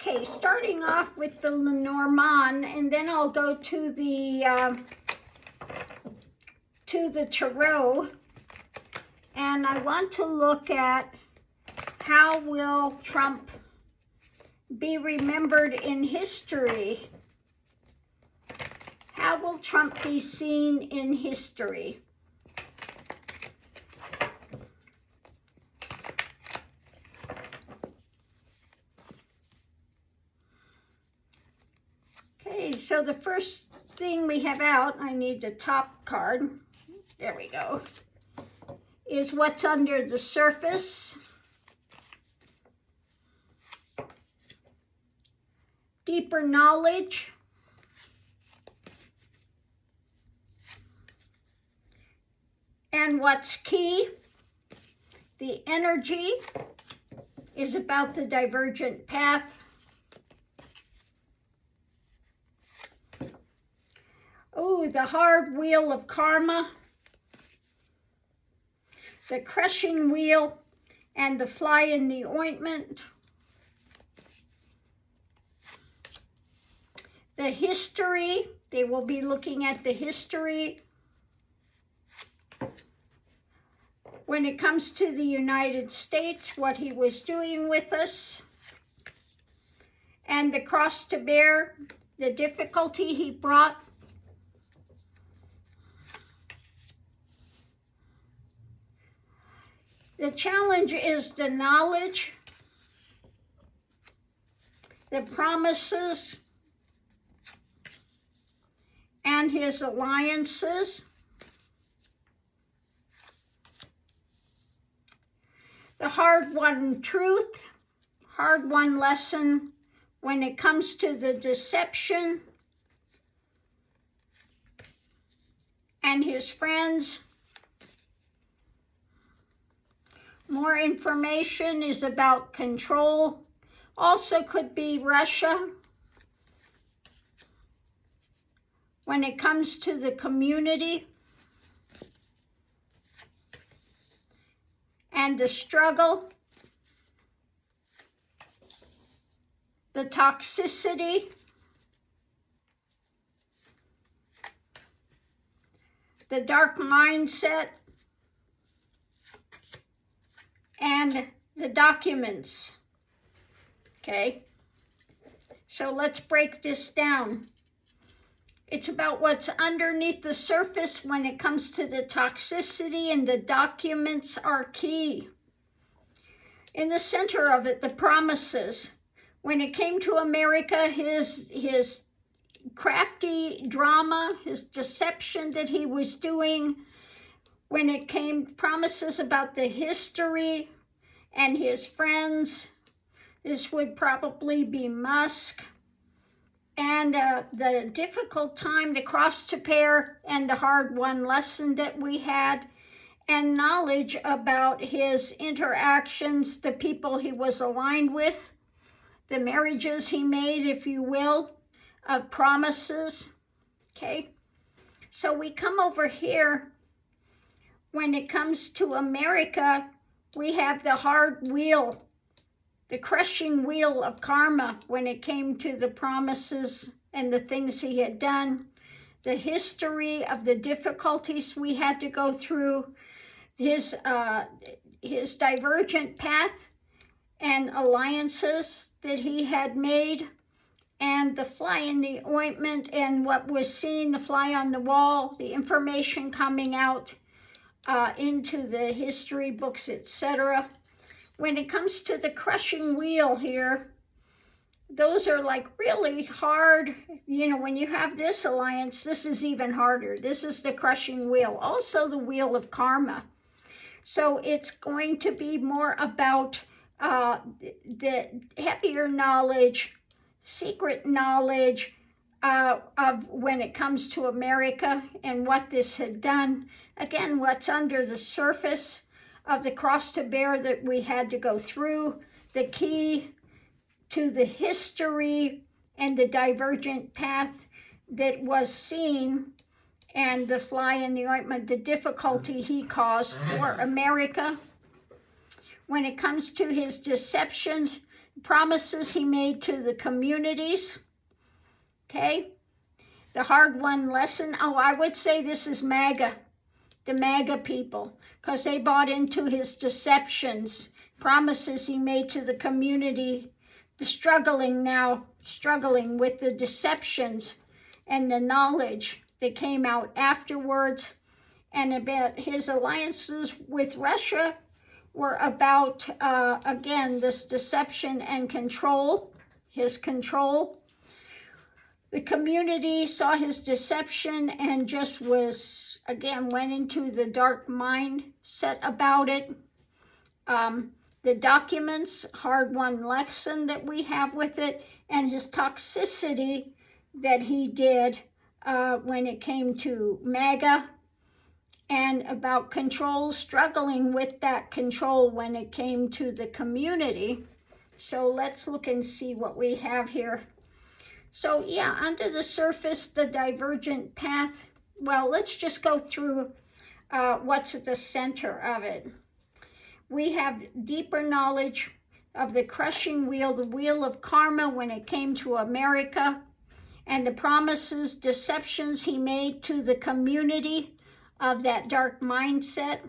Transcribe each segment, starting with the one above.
Okay, starting off with the Lenormand, and then I'll go to the tarot, and I want to look at how will Trump be remembered in history? How will Trump be seen in history? Okay, so the first thing we have out, I need the top card, there we go, is what's under the surface. Deeper knowledge. And what's key? The energy is about the divergent path. Oh, the hard wheel of karma, the crushing wheel, and the fly in the ointment. The history, they will be looking at the history. When it comes to the United States, what he was doing with us. And the cross to bear, the difficulty he brought. The challenge is the knowledge, the promises, and his alliances. The hard-won truth, hard-won lesson when it comes to the deception and his friends. More information is about control. Also could be Russia. When it comes to the community and the struggle, the toxicity, the dark mindset, and the documents. Okay, so let's break this down. It's about what's underneath the surface when it comes to the toxicity, and the documents are key. In the center of it, the promises. When it came to America, his crafty drama, his deception that he was doing. When it came promises about the history and his friends, this would probably be Musk. And the difficult time, the cross to bear, and the hard-won lesson that we had, and knowledge about his interactions, the people he was aligned with, the marriages he made, if you will, of promises. Okay, so we come over here. When it comes to America, we have the hard wheel, the crushing wheel of karma when it came to the promises and the things he had done, the history of the difficulties we had to go through, his divergent path and alliances that he had made, and the fly in the ointment and what was seen, the fly on the wall, the information coming out into the history books, etc. When it comes to the crushing wheel here, those are like really hard. You know, when you have this alliance, this is even harder. This is the crushing wheel. Also the wheel of karma. So it's going to be more about the heavier knowledge, secret knowledge of when it comes to America and what this had done. Again, what's under the surface of the cross to bear that we had to go through, the key to the history and the divergent path that was seen, and the fly in the ointment, the difficulty he caused for America. When it comes to his deceptions, promises he made to the communities. Okay, the hard-won lesson. Oh, I would say this is MAGA, the MAGA people, because they bought into his deceptions, promises he made to the community, the struggling with the deceptions and the knowledge that came out afterwards, and about his alliances with Russia were about, again, this deception and control, his control. The community saw his deception and just was, again, went into the dark mindset about it. The documents, hard-won lesson that we have with it, and his toxicity that he did when it came to MAGA, and about control, struggling with that control when it came to the community. So let's look and see what we have here. So yeah, under the surface, the divergent path. Well, let's just go through what's at the center of it. We have deeper knowledge of the crushing wheel, the wheel of karma when it came to America, and the promises, deceptions he made to the community of that dark mindset.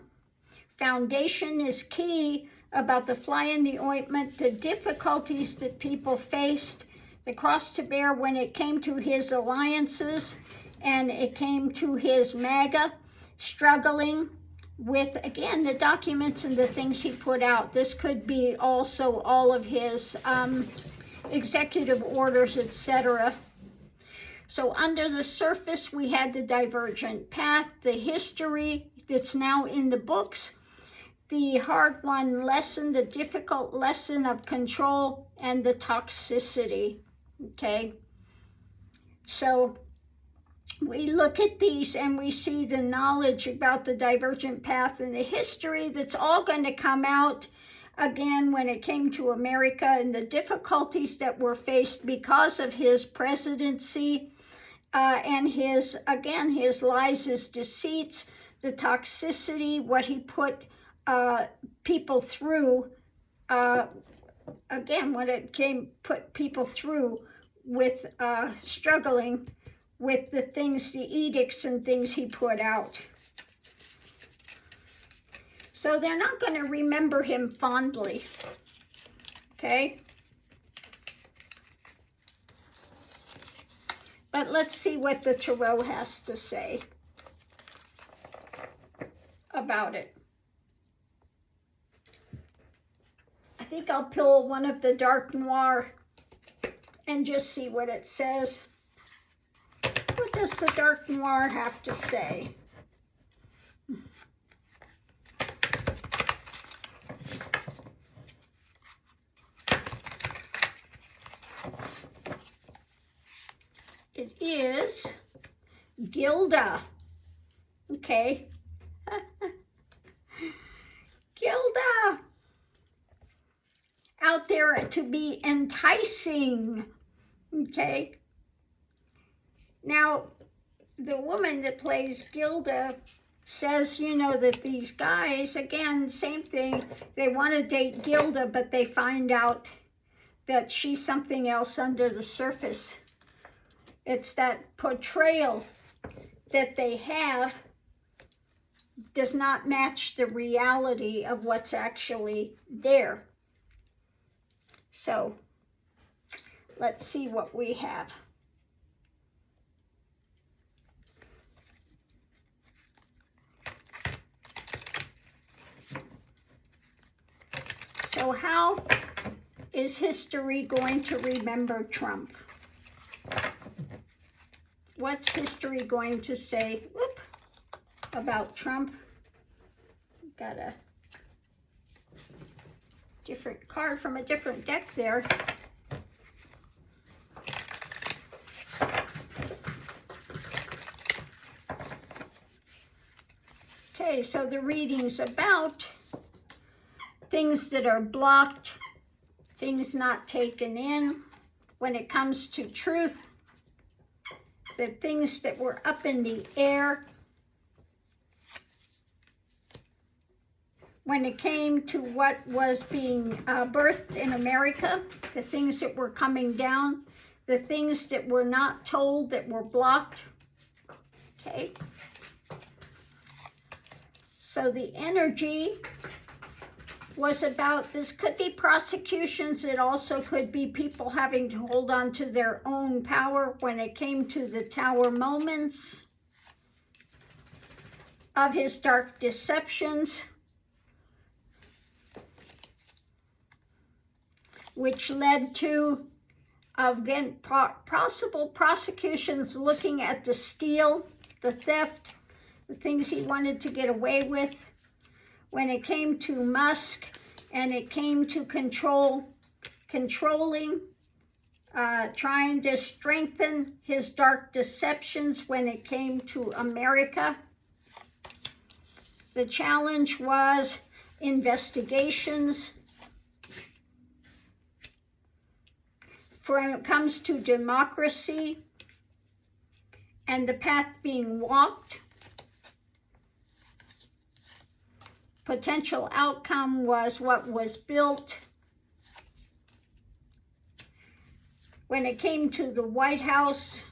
Foundation is key about the fly in the ointment, the difficulties that people faced, the cross to bear when it came to his alliances and it came to his MAGA, struggling with, again, the documents and the things he put out. This could be also all of his executive orders, etc. So under the surface, we had the divergent path, the history that's now in the books, the hard-won lesson, the difficult lesson of control, and the toxicity, okay? So we look at these and we see the knowledge about the divergent path and the history that's all going to come out again when it came to America and the difficulties that were faced because of his presidency and his lies, his deceits, the toxicity, what he put people through, again, when it put people through with struggling with the things, the edicts and things he put out. So they're not going to remember him fondly, okay? But let's see what the Tarot has to say about it. I think I'll pull one of the Dark Noir and just see what it says. What does the Dark Noir have to say? It is Gilda. Okay. Gilda. Out there to be enticing. Okay. Now, the woman that plays Gilda says, you know, that these guys, again, same thing, they want to date Gilda, but they find out that she's something else under the surface. It's that portrayal that they have does not match the reality of what's actually there. So, let's see what we have. So how is history going to remember Trump? What's history going to say about Trump? Got a different card from a different deck there. Okay, so the reading's about things that are blocked, things not taken in when it comes to truth, the things that were up in the air, when it came to what was being birthed in America, the things that were coming down, the things that were not told, that were blocked. Okay. So the energy was about, this could be prosecutions, it also could be people having to hold on to their own power when it came to the tower moments of his dark deceptions, which led to, again, possible prosecutions looking at the steal, the theft, the things he wanted to get away with. When it came to Musk and it came to controlling, trying to strengthen his dark deceptions when it came to America. The challenge was investigations. When it comes to democracy and the path being walked, potential outcome was what was built. When it came to the White House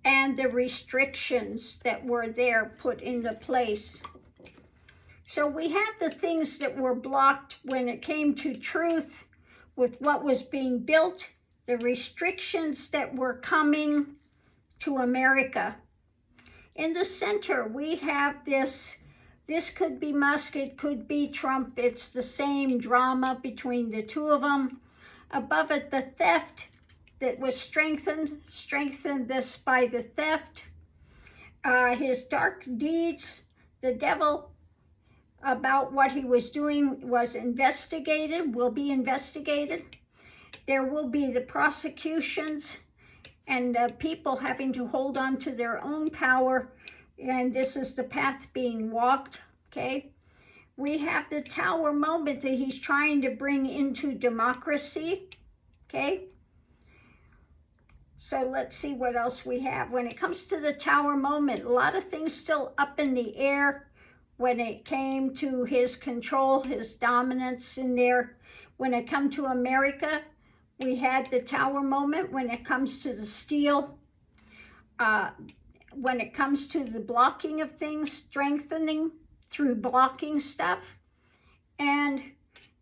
and the restrictions that were there put into place. So we have the things that were blocked when it came to truth with what was being built, the restrictions that were coming to America. In the center, we have this could be Musk, it could be Trump. It's the same drama between the two of them. Above it, the theft that was strengthened this by the theft. His dark deeds, the devil, about what he was doing was investigated, will be investigated. There will be the prosecutions and the people having to hold on to their own power. And this is the path being walked, okay? We have the tower moment that he's trying to bring into democracy, okay? So let's see what else we have. When it comes to the tower moment, a lot of things still up in the air when it came to his control, his dominance in there. When it come to America, we had the tower moment. When it comes to the steal, when it comes to the blocking of things, strengthening through blocking stuff. And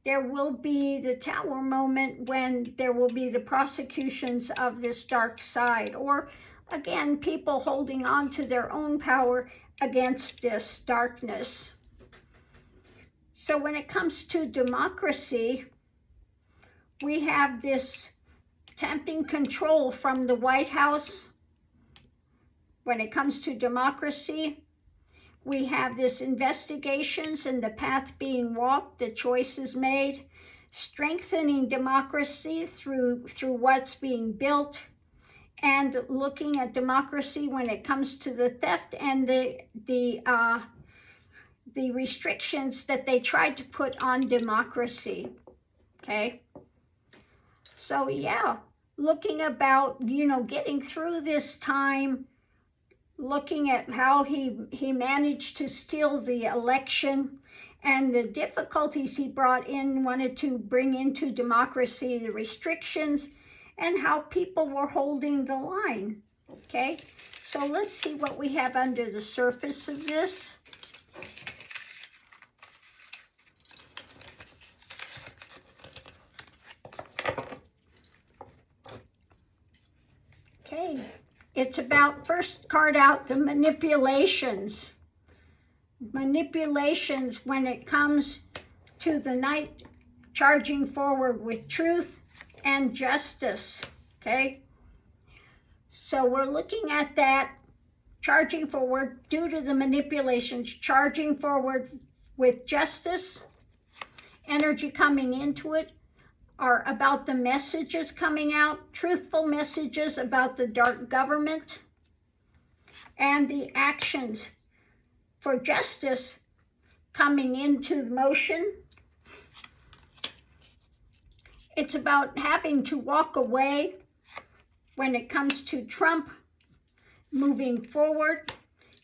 there will be the tower moment when there will be the prosecutions of this dark side, or again, people holding on to their own power against this darkness. So when it comes to democracy, we have this attempting control from the White House. When it comes to democracy, we have this investigations and the path being walked, the choices made, strengthening democracy through what's being built, and looking at democracy when it comes to the theft and the restrictions that they tried to put on democracy, okay? So yeah, looking about, getting through this time, looking at how he managed to steal the election and the difficulties he wanted to bring into democracy, the restrictions, and how people were holding the line, okay? So let's see what we have under the surface of this. Okay, it's about, first card out, the manipulations. Manipulations when it comes to the Knight charging forward with truth and justice, okay? So we're looking at that, charging forward due to the manipulations, charging forward with justice, energy coming into it, are about the messages coming out, truthful messages about the dark government, and the actions for justice coming into motion. It's about having to walk away when it comes to Trump moving forward.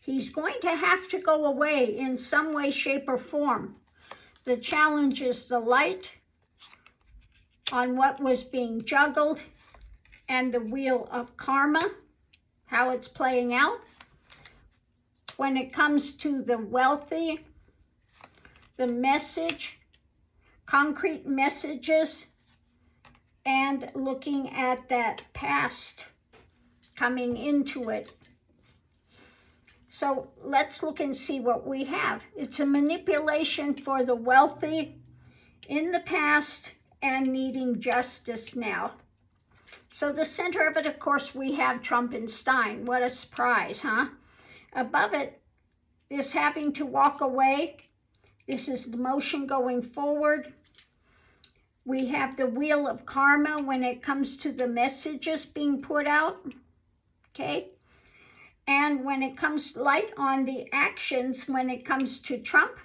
He's going to have to go away in some way, shape, or form. The challenge is the light on what was being juggled and the wheel of karma, how it's playing out. When it comes to the wealthy, the message, concrete messages, and looking at that past coming into it. So let's look and see what we have. It's a manipulation for the wealthy in the past and needing justice now. So the center of it, of course, we have Trump and Stein. What a surprise, huh? Above it, this having to walk away. This is the motion going forward. We have the wheel of karma when it comes to the messages being put out, okay? And when it comes light on the actions, when it comes to Trump,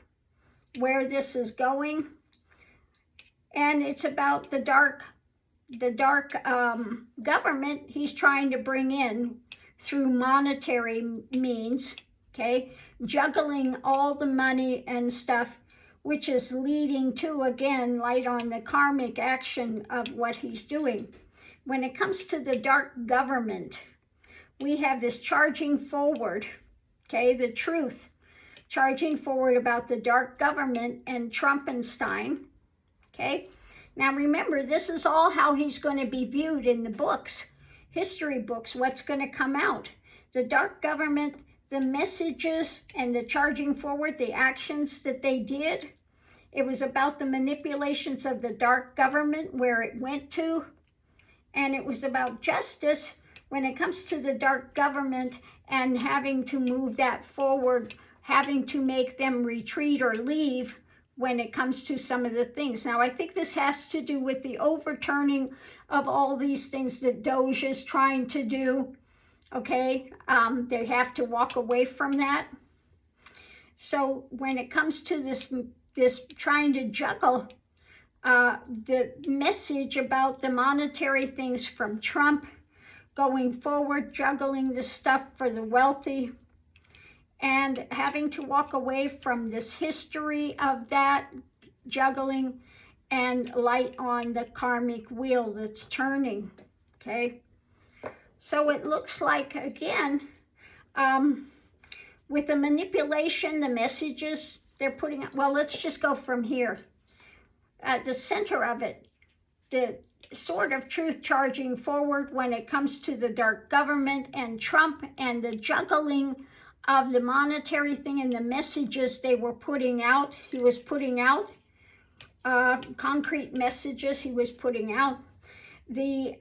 where this is going. And it's about the dark government he's trying to bring in through monetary means, okay? Juggling all the money and stuff, which is leading to, again, light on the karmic action of what he's doing. When it comes to the dark government, we have this charging forward, okay, the truth, charging forward about the dark government and Trumpenstein, okay? Now remember, this is all how he's going to be viewed in the books, history books, what's going to come out. The dark government, the messages, and the charging forward, the actions that they did. It was about the manipulations of the dark government, where it went to. And it was about justice when it comes to the dark government and having to move that forward, having to make them retreat or leave when it comes to some of the things. Now, I think this has to do with the overturning of all these things that Doge is trying to do, okay? They have to walk away from that. So when it comes to this trying to juggle the message about the monetary things from Trump, going forward, juggling the stuff for the wealthy, and having to walk away from this history of that juggling and light on the karmic wheel that's turning, okay? So it looks like, again, with the manipulation, the messages they're putting, well, let's just go from here. At the center of it, the sort of truth charging forward when it comes to the dark government and Trump and the juggling of the monetary thing and the messages they were putting out. He was putting out concrete messages he was putting out. The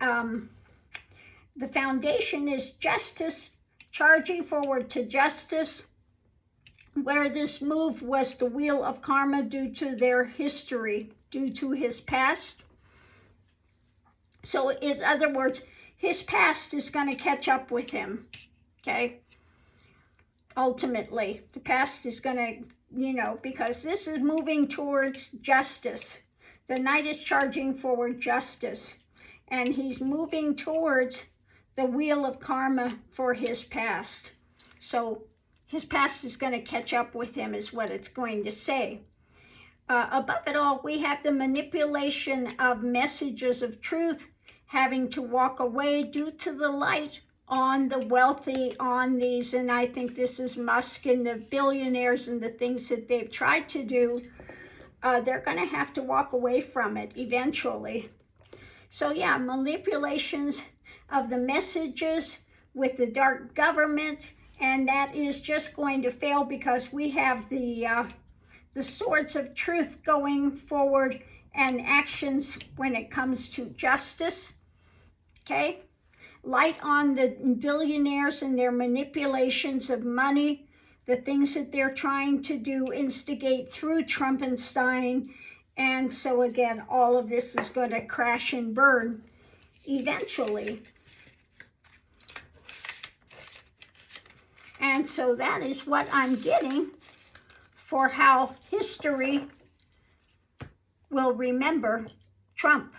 foundation is justice, charging forward to justice, where this move was the wheel of karma due to their history, due to his past. So in other words, his past is going to catch up with him, okay? Ultimately, the past is going to, because this is moving towards justice. The knight is charging forward justice, and he's moving towards the wheel of karma for his past. So his past is going to catch up with him is what it's going to say. Above it all, we have the manipulation of messages of truth, having to walk away due to the light on the wealthy, on these, and I think this is Musk and the billionaires and the things that they've tried to do. They're going to have to walk away from it eventually. So yeah, manipulations of the messages with the dark government, and that is just going to fail because we have the swords of truth going forward and actions when it comes to justice, okay? Light on the billionaires and their manipulations of money, the things that they're trying to do, instigate through Trumpenstein. And so again, all of this is going to crash and burn eventually. And so that is what I'm getting for how history will remember Trump.